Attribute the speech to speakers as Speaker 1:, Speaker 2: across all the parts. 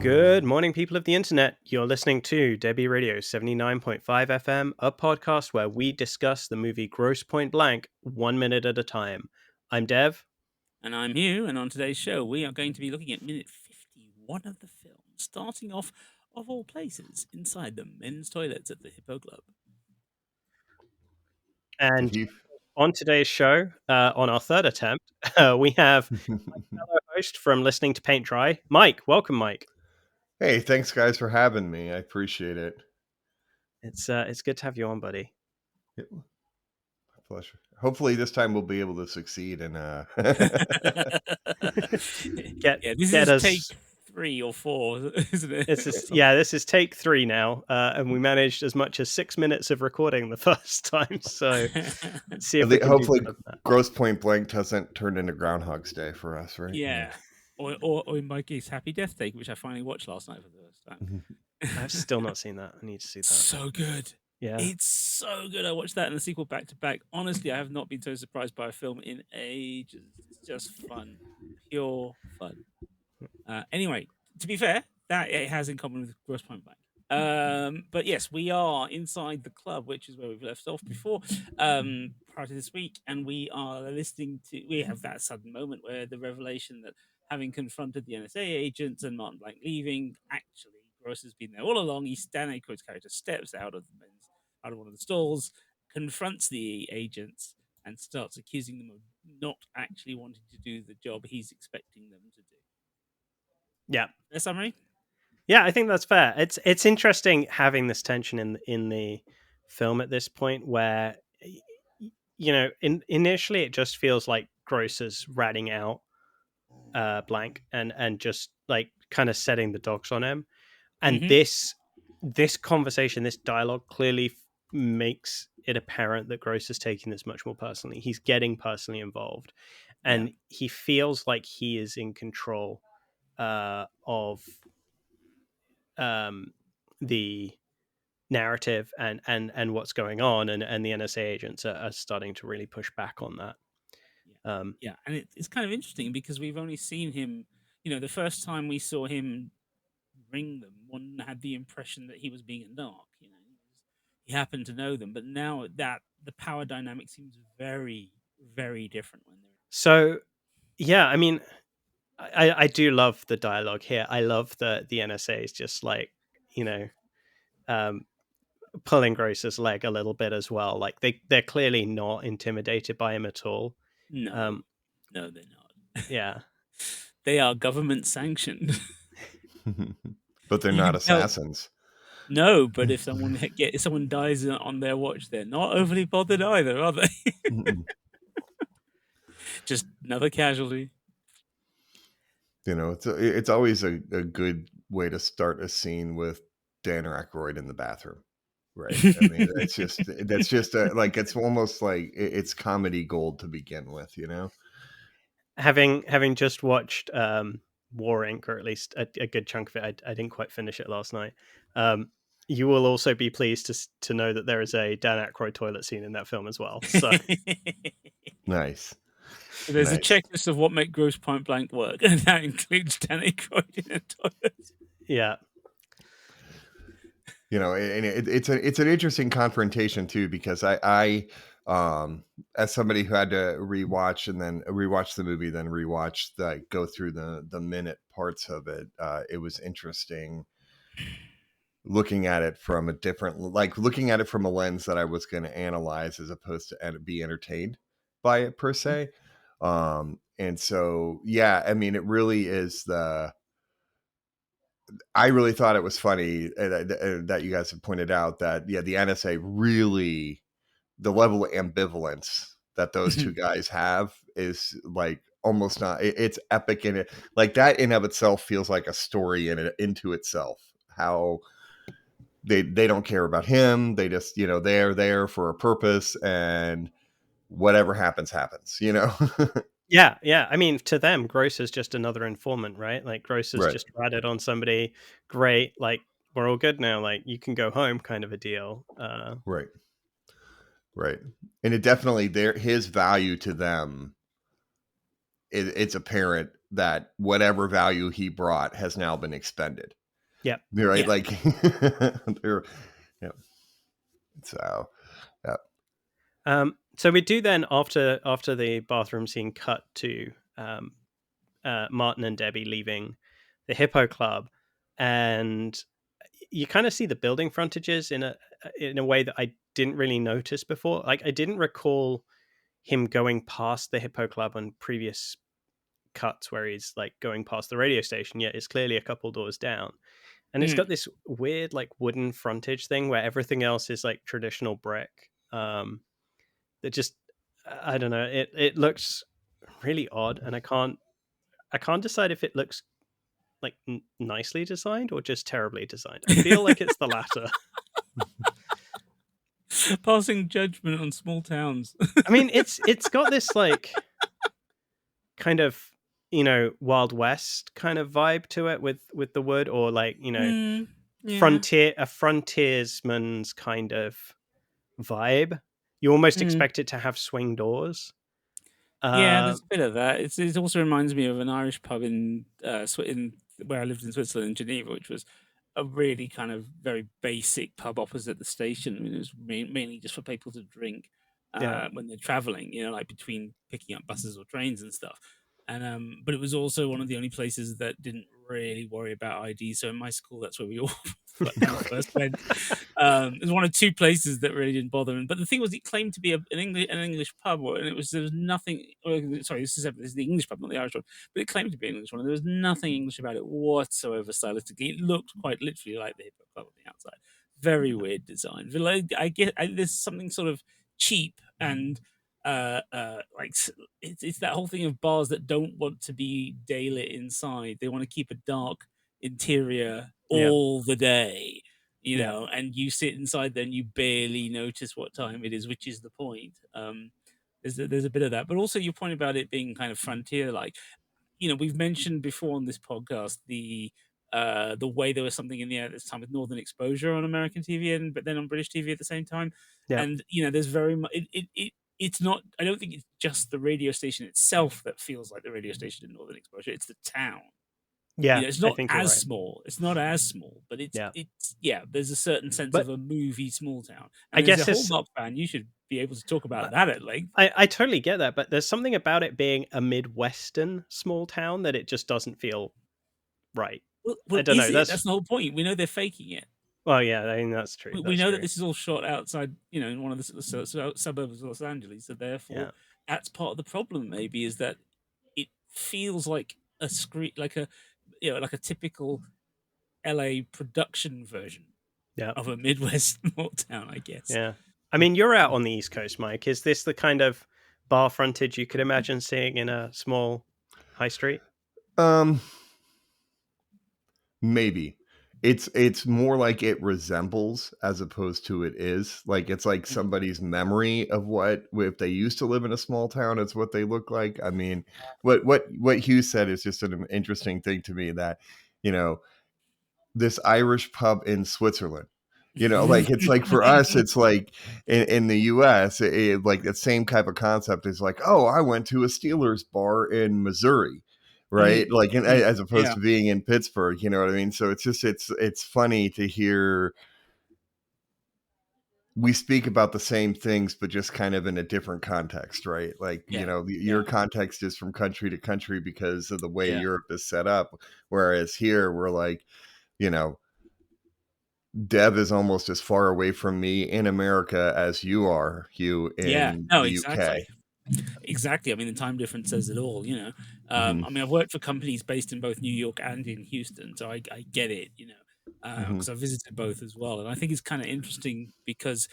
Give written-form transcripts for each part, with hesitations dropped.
Speaker 1: Good morning, people of the internet. You're listening to Debi Radio 79.5 FM, a podcast where we discuss the movie Grosse Pointe Blank 1 minute at a time. I'm Dev.
Speaker 2: And I'm Hugh, and on today's show, we are going to be looking at minute 51 of the film, starting off, of all places, inside the men's toilets at the Hippo Club.
Speaker 1: And on today's show, on our third attempt, we have my fellow host from Listening to Paint Dry, Mike. Welcome, Mike.
Speaker 3: Hey, thanks, guys, for having me. I appreciate it.
Speaker 1: It's good to have you on, buddy.
Speaker 3: My pleasure. Hopefully, this time we'll be able to succeed and
Speaker 2: get us take 3 or 4, isn't it?
Speaker 1: This is take 3 now, and we managed as much as 6 minutes of recording the first time. So let's see if we can
Speaker 3: hopefully Grosse Pointe Blank doesn't turn into Groundhog's Day for us, right?
Speaker 2: Yeah. Or in my case, Happy Death Day, which I finally watched last night for the first time.
Speaker 1: I've still not seen that. I need to see that.
Speaker 2: So good.
Speaker 1: Yeah.
Speaker 2: It's so good. I watched that and the sequel back to back. Honestly, I have not been so surprised by a film in ages. It's just fun. Pure fun. Anyway, to be fair, that it has in common with Grosse Pointe Blank. But yes, we are inside the club, which is where we've left off before, prior to this week, and we have that sudden moment where the revelation that having confronted the NSA agents and Martin Blank leaving, actually Gross has been there all along. Dan Aykroyd's character steps out of one of the stalls, confronts the agents, and starts accusing them of not actually wanting to do the job he's expecting them to do.
Speaker 1: Yeah.
Speaker 2: Fair summary?
Speaker 1: Yeah, I think that's fair. It's interesting having this tension in the film at this point where, initially it just feels like Gross is ratting out Blank and just like kind of setting the dogs on him. And this conversation, this dialogue clearly makes it apparent that Gross is taking this much more personally. He's getting personally involved, and he feels like he is in control of the narrative and what's going on, and the NSA agents are starting to really push back on that.
Speaker 2: And it's kind of interesting because we've only seen him, the first time we saw him ring them, one had the impression that he was being a narc, he happened to know them, but now that the power dynamic seems very, very different when they're
Speaker 1: so I mean, I do love the dialogue here. I love the NSA is just like, pulling Gross's leg a little bit as well. Like they're clearly not intimidated by him at all.
Speaker 2: No, they're not.
Speaker 1: Yeah.
Speaker 2: They are government sanctioned.
Speaker 3: But they're not assassins.
Speaker 2: No, but if someone dies on their watch, they're not overly bothered either, are they? Just another casualty.
Speaker 3: It's always a good way to start a scene with Dan Aykroyd in the bathroom, right? I mean, it's almost like it's comedy gold to begin with,
Speaker 1: Having just watched War Inc., or at least a good chunk of it, I didn't quite finish it last night. You will also be pleased to know that there is a Dan Aykroyd toilet scene in that film as well. So
Speaker 3: nice.
Speaker 2: So there's a checklist of what make Grosse Pointe Blank work, and that includes Dan Aykroyd in a toilet.
Speaker 1: Yeah.
Speaker 3: And it's an interesting confrontation too, because I as somebody who had to rewatch the movie, then go through the minute parts of it, it was interesting looking at it from a lens that I was going to analyze as opposed to be entertained by it per se. And so, I mean, it really is I really thought it was funny that you guys have pointed out that, the NSA really, the level of ambivalence that those two guys have is like almost not, it's epic in it. Like that in of itself feels like a story into itself, how they don't care about him. They just, they're there for a purpose, and whatever happens.
Speaker 1: Yeah. I mean, to them, Gross is just another informant, right? Like Gross has just ratted on somebody. Great, like we're all good now. Like you can go home, kind of a deal.
Speaker 3: Right. And it definitely his value to them. It's apparent that whatever value he brought has now been expended.
Speaker 1: Yep.
Speaker 3: Right.
Speaker 2: Yeah.
Speaker 3: Like, yeah. So, yeah.
Speaker 1: So we do then after the bathroom scene cut to Martin and Debbie leaving the Hippo Club, and you kind of see the building frontages in a way that I didn't really notice before. Like, I didn't recall him going past the Hippo Club on previous cuts where he's like going past the radio station, yet it's clearly a couple doors down. And it's got this weird like wooden frontage thing where everything else is like traditional brick. That just, I don't know, it looks really odd, and I can't decide if it looks like nicely designed or just terribly designed. I feel like it's the latter.
Speaker 2: Passing judgment on small towns.
Speaker 1: I mean, it's got this like kind of, you know, Wild West kind of vibe to it with the wood, or like, you know, a frontiersman's kind of vibe. You almost expect it to have swing doors.
Speaker 2: Yeah, there's a bit of that. It also reminds me of an Irish pub in where I lived in Switzerland, in Geneva, which was a really kind of very basic pub opposite the station. I mean, it was mainly just for people to drink when they're traveling, you know, like between picking up buses or trains and stuff. And but it was also one of the only places that didn't really worry about ID. So in my school, that's where we all first went. It was one of two places that really didn't bother him. But the thing was, it claimed to be an English pub, and there was nothing. Sorry, this is the English pub, not the Irish one. But it claimed to be an English one, and there was nothing English about it whatsoever stylistically. It looked quite literally like the Hippo Club on the outside. Very weird design. But there's something sort of cheap and like it's that whole thing of bars that don't want to be daylit inside. They want to keep a dark interior all the day, you know, and you sit inside there and you barely notice what time it is, which is the point. There's a bit of that, but also your point about it being kind of frontier, like, you know, we've mentioned before on this podcast the way there was something in the air at this time with Northern Exposure on American TV, but then on British TV at the same time. And you know, there's very much it's not, I don't think it's just the radio station itself that feels like the radio station in Northern Exposure. It's the town.
Speaker 1: Yeah,
Speaker 2: you know, it's not
Speaker 1: I think
Speaker 2: as
Speaker 1: right.
Speaker 2: small. It's not as small, but it's there's a certain sense of a movie small town. And
Speaker 1: I guess
Speaker 2: as a Hallmark fan, you should be able to talk about that at length.
Speaker 1: I totally get that, but there's something about it being a Midwestern small town that it just doesn't feel right.
Speaker 2: Well,
Speaker 1: I don't know.
Speaker 2: That's the whole point. We know they're faking it.
Speaker 1: Well, yeah, I mean, that's true.
Speaker 2: We know that this is all shot outside, you know, in one of the suburbs of Los Angeles. So therefore, that's part of the problem. Maybe is that it feels like a like a typical LA production version of a Midwest small town, I guess.
Speaker 1: Yeah, I mean, you're out on the East Coast, Mike. Is this the kind of bar frontage you could imagine seeing in a small high street?
Speaker 3: Maybe. It's more like it resembles as opposed to it is. Like, it's like somebody's memory of what, if they used to live in a small town, it's what they look like. I mean, what Hugh said is just an interesting thing to me, that, you know, this Irish pub in Switzerland, you know, like, it's like, for us, it's like in the US, like that same type of concept is like, oh, I went to a Steelers bar in Missouri. Right. Like, as opposed to being in Pittsburgh, you know what I mean? So it's just, it's funny to hear we speak about the same things, but just kind of in a different context, right? Like, you know, your context is from country to country because of the way Europe is set up. Whereas here we're like, you know, Deb is almost as far away from me in America as you are, Hugh, in the UK.
Speaker 2: Exactly. I mean, the time difference says it all, you know. I mean, I've worked for companies based in both New York and in Houston, so I get it, you know, because I've visited both as well. And I think it's kind of interesting because,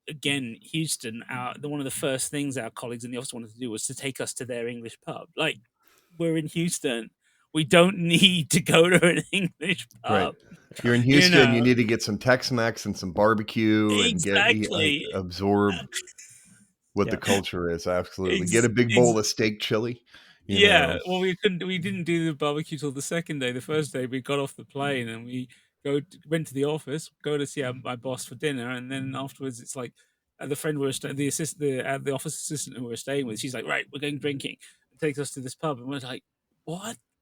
Speaker 2: again, Houston, one of the first things our colleagues in the office wanted to do was to take us to their English pub. Like, we're in Houston. We don't need to go to an English pub.
Speaker 3: Right. You're in Houston, you need to get some Tex-Mex and some barbecue and absorb what the culture is. Absolutely. Get a big bowl of steak chili. You know.
Speaker 2: Well, we didn't do the barbecue till the second day. The first day we got off the plane and we went to the office, go to see my boss for dinner, and then afterwards it's like the friend the office assistant who we were staying with, she's like, right, we're going drinking, and takes us to this pub, and we're like,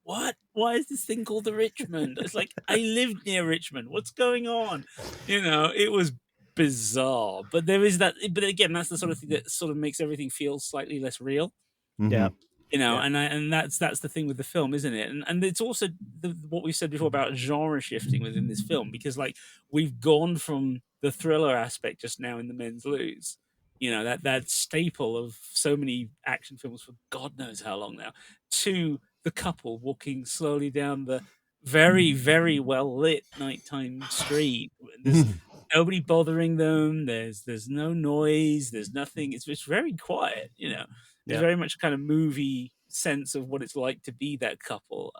Speaker 2: what? Why is this thing called the Richmond? It's like, I lived near Richmond. What's going on? It was bizarre. But there is that. But again, that's the sort of thing that sort of makes everything feel slightly less real.
Speaker 1: Yeah. Yeah.
Speaker 2: And that's the thing with the film, isn't it? And it's also what we said before about genre shifting within this film, because like we've gone from the thriller aspect just now in The Men's Lose, that staple of so many action films for God knows how long now, to the couple walking slowly down the very, very well lit nighttime street. There's nobody bothering them. There's no noise. There's nothing. It's very quiet. There's very much kind of movie sense of what it's like to be that couple.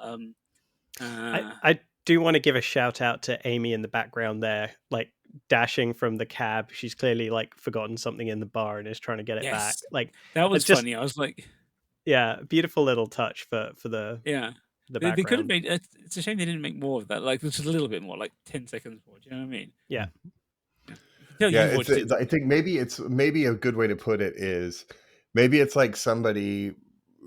Speaker 1: I do want to give a shout out to Amy in the background there, like dashing from the cab. She's clearly like forgotten something in the bar and is trying to get it back. Like
Speaker 2: that was
Speaker 1: just
Speaker 2: funny. I was like,
Speaker 1: yeah, beautiful little touch for the the background.
Speaker 2: They could have made. It's a shame they didn't make more of that. Like just a little bit more, like 10 seconds more. Do you know what I mean?
Speaker 1: Yeah.
Speaker 3: I think maybe a good way to put it is maybe it's like somebody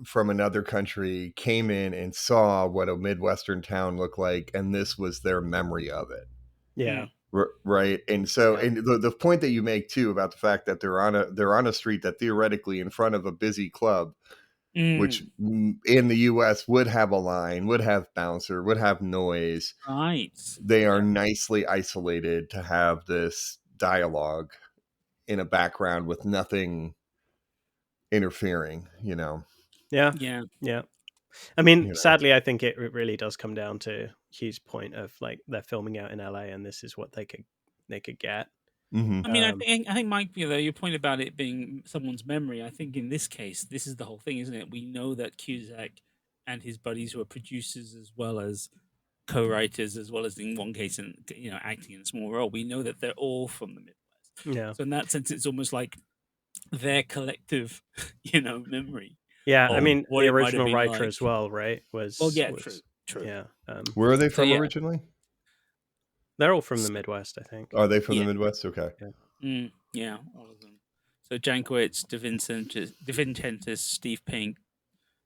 Speaker 3: from another country came in and saw what a Midwestern town looked like, and this was their memory of it.
Speaker 1: Yeah.
Speaker 3: Right. And so, and the point that you make too about the fact that they're on a street that theoretically in front of a busy club, which in the US would have a line, would have bouncer, would have noise.
Speaker 2: Right.
Speaker 3: They are nicely isolated to have this dialogue in a background with nothing interfering,
Speaker 1: Yeah. I mean, sadly, I think it really does come down to Hugh's point of like they're filming out in LA, and this is what they could get.
Speaker 3: Mm-hmm.
Speaker 2: I mean, I think Mike, your point about it being someone's memory. I think in this case, this is the whole thing, isn't it? We know that Cusack and his buddies, who are producers as well as co-writers, as well as in one case, and acting in a small role, we know that they're all from the Midwest.
Speaker 1: Yeah.
Speaker 2: So in that sense, it's almost like their collective, memory.
Speaker 1: Yeah, I mean, the original writer as well, right?
Speaker 2: True.
Speaker 1: Yeah.
Speaker 3: Where are they from originally?
Speaker 1: They're all from the Midwest, I think.
Speaker 3: Are they from the Midwest? Okay.
Speaker 2: Yeah, all of them. So Jankowitz, DeVincentis, Steve Pink,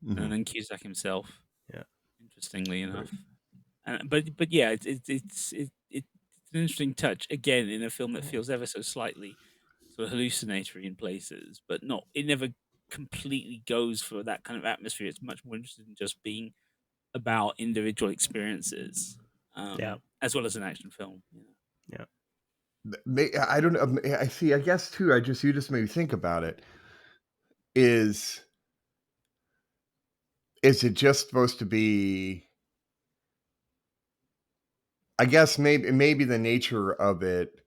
Speaker 2: and then Cusack himself.
Speaker 1: Yeah.
Speaker 2: Interestingly enough, but yeah, it's an interesting touch again in a film that feels ever so slightly sort of hallucinatory in places, but it never completely goes for that kind of atmosphere. It's much more interested in just being about individual experiences, as well as an action film.
Speaker 1: Yeah.
Speaker 3: I don't know. I see. I guess too. You just made me think about it. Is it just supposed to be? I guess maybe the nature of it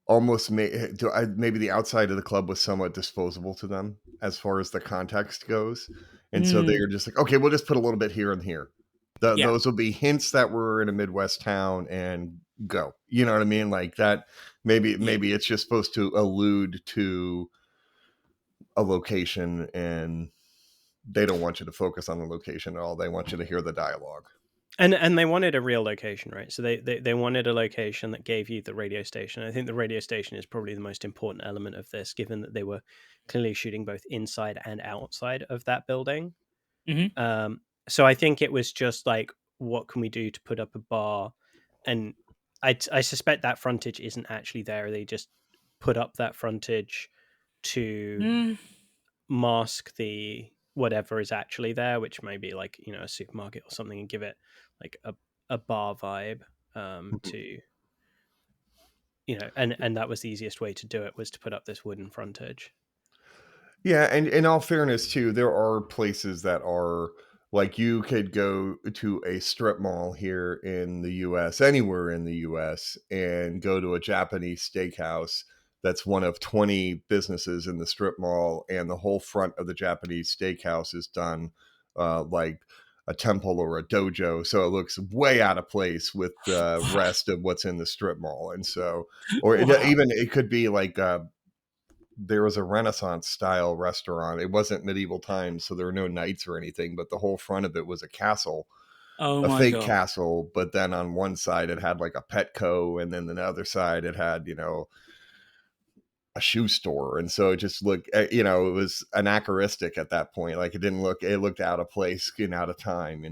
Speaker 3: almost maybe the outside of the club was somewhat disposable to them as far as the context goes, and so they were just like, okay, we'll just put a little bit here and here. Those will be hints that we're in a Midwest town and go. You know what I mean? Like that. Maybe it's just supposed to allude to a location, and they don't want you to focus on the location at all. They want you to hear the dialogue.
Speaker 1: And they wanted a real location, right? So they wanted a location that gave you the radio station. I think the radio station is probably the most important element of this, given that they were clearly shooting both inside and outside of that building.
Speaker 2: Mm-hmm.
Speaker 1: So I think it was just like, what can we do to put up a bar? And I suspect that frontage isn't actually there. They just put up that frontage to mask the whatever is actually there, which may be like, a supermarket or something, and give it like a bar vibe to, and that was the easiest way to do it, was to put up this wooden frontage.
Speaker 3: Yeah, and in all fairness too, there are places that are like, you could go to a strip mall here in the US, anywhere in the US, and go to a Japanese steakhouse that's one of 20 businesses in the strip mall, and the whole front of the Japanese steakhouse is done like a temple or a dojo, so it looks way out of place with the rest of what's in the strip mall. And so, or even it could be like there was a Renaissance style restaurant. It wasn't medieval times, so there were no knights or anything, but the whole front of it was a castle, a fake castle. But then on one side it had like a Petco, and then the other side it had, a shoe store, and so it just looked, it was anachronistic at that point. Like it looked out of place and out of time.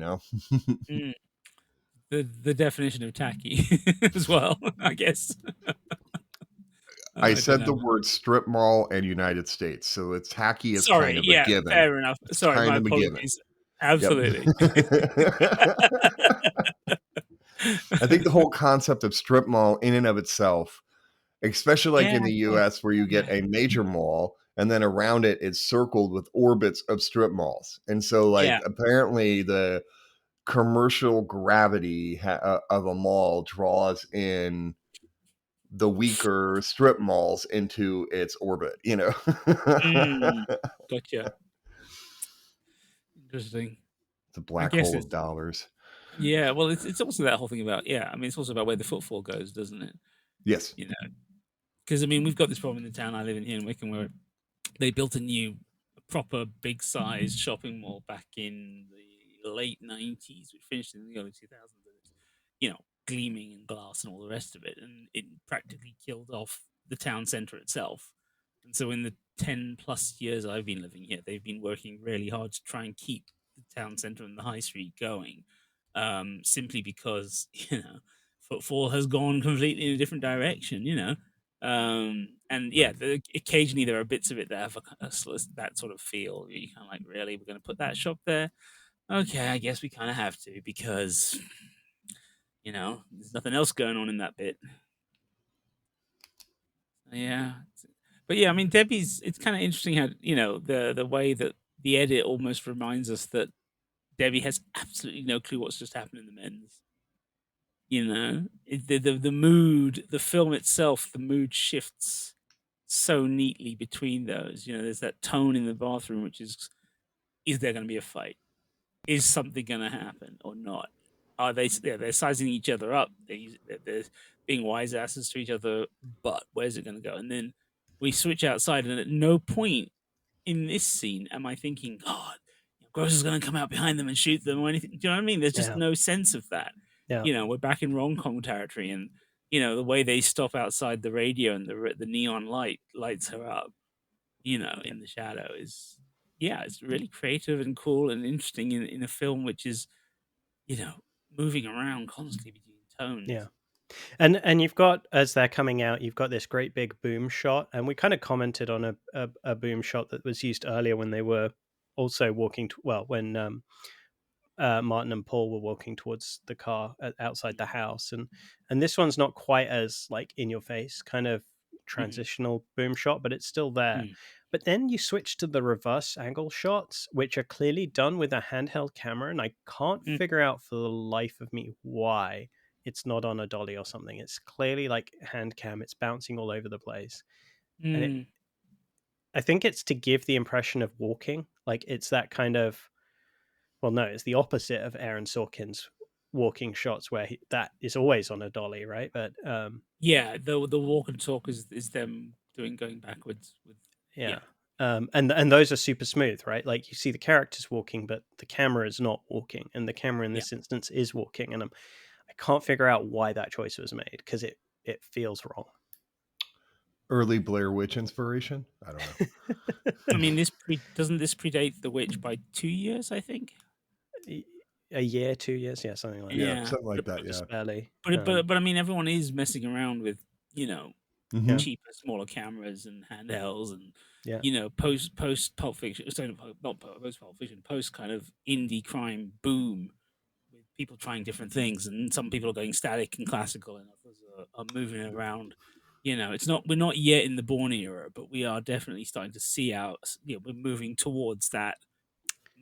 Speaker 2: The definition of tacky as well, I guess.
Speaker 3: I said the word strip mall and United States, so it's tacky is kind of a given.
Speaker 2: Fair enough. Sorry, my apologies. Absolutely.
Speaker 3: I think the whole concept of strip mall in and of itself, especially like in the US where you get a major mall and then around it it's circled with orbits of strip malls. And so apparently the commercial gravity of a mall draws in the weaker strip malls into its orbit,
Speaker 2: Gotcha. Interesting.
Speaker 3: It's a black hole of dollars.
Speaker 2: Yeah, well, it's also that whole thing about, it's also about where the footfall goes, doesn't it?
Speaker 3: Yes.
Speaker 2: Because, we've got this problem in the town I live in here in Wickham where they built a new, proper, big-sized shopping mall back in the late 90s, which finished in the early 2000s. Gleaming and glass and all the rest of it, and it practically killed off the town centre itself. And so in the 10+ years I've been living here, they've been working really hard to try and keep the town centre and the high street going, simply because footfall has gone completely in a different direction. Occasionally there are bits of it that have that sort of feel. You kind of like, really, we're going to put that shop there? Okay, I guess we kind of have to, because there's nothing else going on in that bit. Yeah. But yeah, Debi's, it's kind of interesting how, the way that the edit almost reminds us that Debi has absolutely no clue what's just happened in the men's. The mood, the film itself, the mood shifts so neatly between those. There's that tone in the bathroom, which is there going to be a fight? Is something going to happen or not? Are they're sizing each other up? They're being wise asses to each other, but where's it going to go? And then we switch outside, and at no point in this scene am I thinking, God, Grosse is going to come out behind them and shoot them or anything. Do you know what I mean? There's just no sense of that.
Speaker 1: Yeah.
Speaker 2: We're back in rom-com territory, and the way they stop outside the radio and the neon light lights her up, in the shadow is, it's really creative and cool and interesting in a film which is, moving around constantly between tones.
Speaker 1: Yeah. And you've got, as they're coming out, you've got this great big boom shot, and we kind of commented on a boom shot that was used earlier when they were also walking when Martin and Paul were walking towards the car outside the house, and this one's not quite as like in your face kind of transitional boom shot, but it's still there. But then you switch to the reverse angle shots, which are clearly done with a handheld camera, and I can't figure out for the life of me why it's not on a dolly or something. It's clearly like hand cam. It's bouncing all over the place. And I think it's to give the impression of walking. Like it's that kind of, well, no, it's the opposite of Aaron Sorkin's walking shots where that is always on a dolly, right? But
Speaker 2: the walk and talk is them going backwards with
Speaker 1: and those are super smooth, right? Like you see the characters walking, but the camera is not walking, and the camera in this instance is walking, and I can't figure out why that choice was made, because it feels wrong.
Speaker 3: Early Blair Witch inspiration? I don't know.
Speaker 2: Doesn't this predate The Witch by 2 years, I think?
Speaker 1: A year, 2 years, something like that.
Speaker 3: Yeah, something like that.
Speaker 1: Just barely.
Speaker 2: But everyone is messing around with cheaper, smaller cameras and handhelds, and post Pulp Fiction, not post Pulp Fiction, post kind of indie crime boom, with people trying different things, and some people are going static and classical, and others are moving around. We're not yet in the Bourne era, but we are definitely starting to see we're moving towards that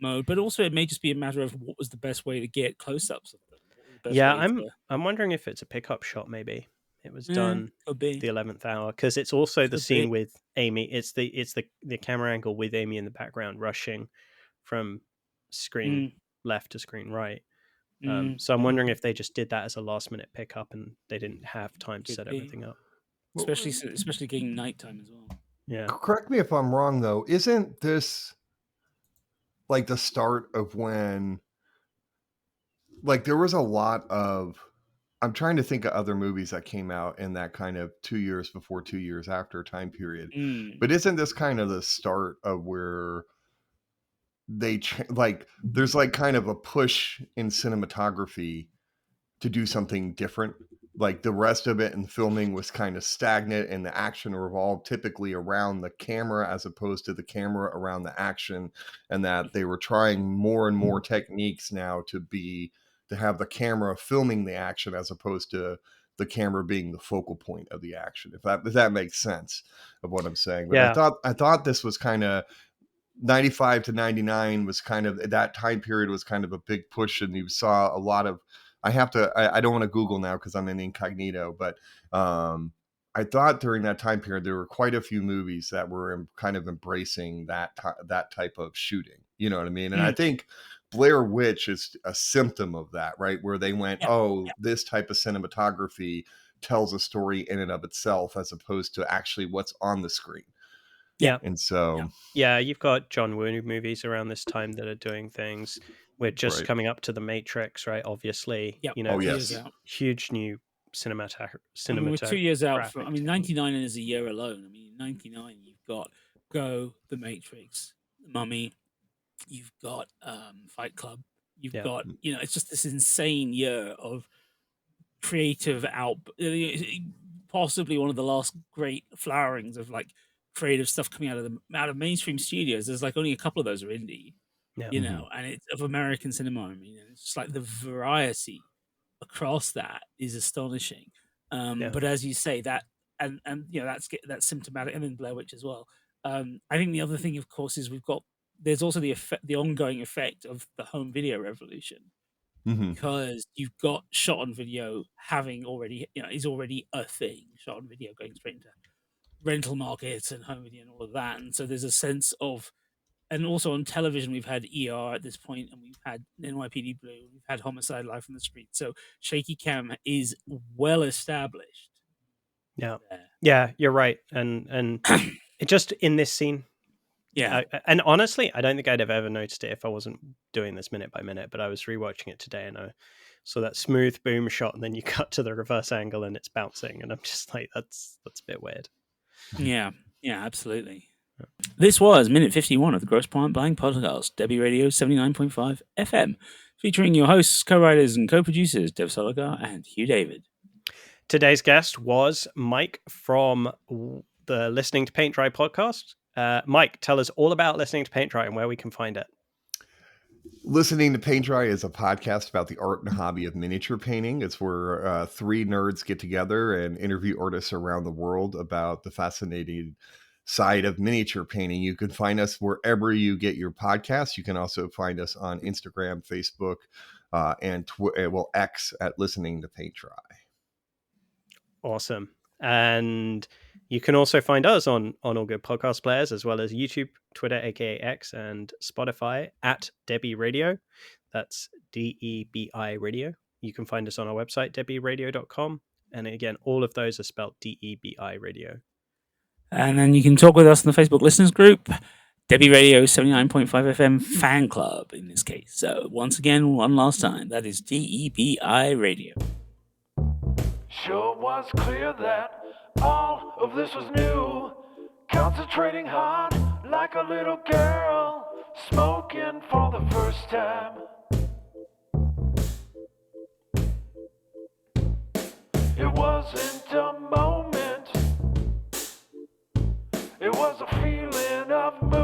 Speaker 2: mode. But also, it may just be a matter of what was the best way to get close-ups of them.
Speaker 1: I'm wondering if it's a pickup shot. Maybe it was done the 11th hour, because it's also the scene with Amy. It's the camera angle with Amy in the background rushing from screen left to screen right. So I'm wondering if they just did that as a last-minute pickup and they didn't have time to set everything up.
Speaker 2: Especially getting nighttime as well.
Speaker 3: Yeah. Correct me if I'm wrong, though. Isn't this like the start of when, like, there was a lot of I'm trying to think of other movies that came out in that kind of 2 years before, 2 years after time period. But isn't this kind of the start of where they there's like kind of a push in cinematography to do something different? Like the rest of it and filming was kind of stagnant, and the action revolved typically around the camera as opposed to the camera around the action, and that they were trying more and more techniques now to have the camera filming the action as opposed to the camera being the focal point of the action. If that makes sense of what I'm saying. But
Speaker 1: Yeah.
Speaker 3: I thought this was kind of 95 to 99 was kind of, that time period was kind of a big push, and you saw a lot of, I don't want to Google now because I'm in incognito, but I thought during that time period there were quite a few movies that were kind of embracing that type of shooting. You know what I mean? And I think Blair Witch is a symptom of that, right? Where they went, this type of cinematography tells a story in and of itself as opposed to actually what's on the screen.
Speaker 1: Yeah.
Speaker 3: And so,
Speaker 1: you've got John Woo movies around this time that are doing things. We're just coming up to The Matrix, right? Obviously, huge new cinematography.
Speaker 2: We're 2 years out from, 99 is a year alone. 99, you've got Go, The Matrix, The Mummy, you've got Fight Club, you've got, it's just this insane year of creative possibly one of the last great flowerings of like creative stuff coming out of mainstream studios. There's like only a couple of those are indie, and it's of American cinema. It's just like the variety across that is astonishing. But as you say, that and that's symptomatic, and then Blair Witch as well. I think the other thing, of course, is there's also the ongoing effect of the home video revolution, because you've got shot on video having already, is already a thing. Shot on video going straight into rental markets and home video and all of that, and so there's a sense of, and also on television we've had ER at this point, and we've had NYPD Blue, we've had Homicide: Life on the Street, so shaky cam is well established.
Speaker 1: Yeah, you're right, and it just in this scene. And honestly, I don't think I'd have ever noticed it if I wasn't doing this minute by minute, but I was rewatching it today and I saw that smooth boom shot, and then you cut to the reverse angle and it's bouncing, and I'm just like, that's a bit weird.
Speaker 2: Yeah, absolutely. This was minute 51 of the Grosse Pointe Blank podcast, Debi Radio 79.5 FM, featuring your hosts, co-writers and co-producers, Dev Soligar and Hugh David.
Speaker 1: Today's guest was Mike from the Listening to Paint Dry podcast. Mike, tell us all about Listening to Paint Dry and where we can find it.
Speaker 3: Listening to Paint Dry is a podcast about the art and hobby of miniature painting. It's where three nerds get together and interview artists around the world about the fascinating side of miniature painting. You can find us wherever you get your podcasts. You can also find us on Instagram, Facebook, and X at Listening to Paint Dry.
Speaker 1: Awesome. And you can also find us on all good podcast players, as well as YouTube, Twitter, aka X, and Spotify at Debi Radio. That's DEBI Radio. You can find us on our website, debiradio.com. And again, all of those are spelled DEBI Radio.
Speaker 2: And then you can talk with us in the Facebook listeners group, Debi Radio 79.5 FM fan club in this case. So once again, one last time, that is DEBI Radio.
Speaker 4: Sure was clear that all of this was new. Concentrating hard like a little girl, smoking for the first time. It wasn't a moment, it was a feeling of mood.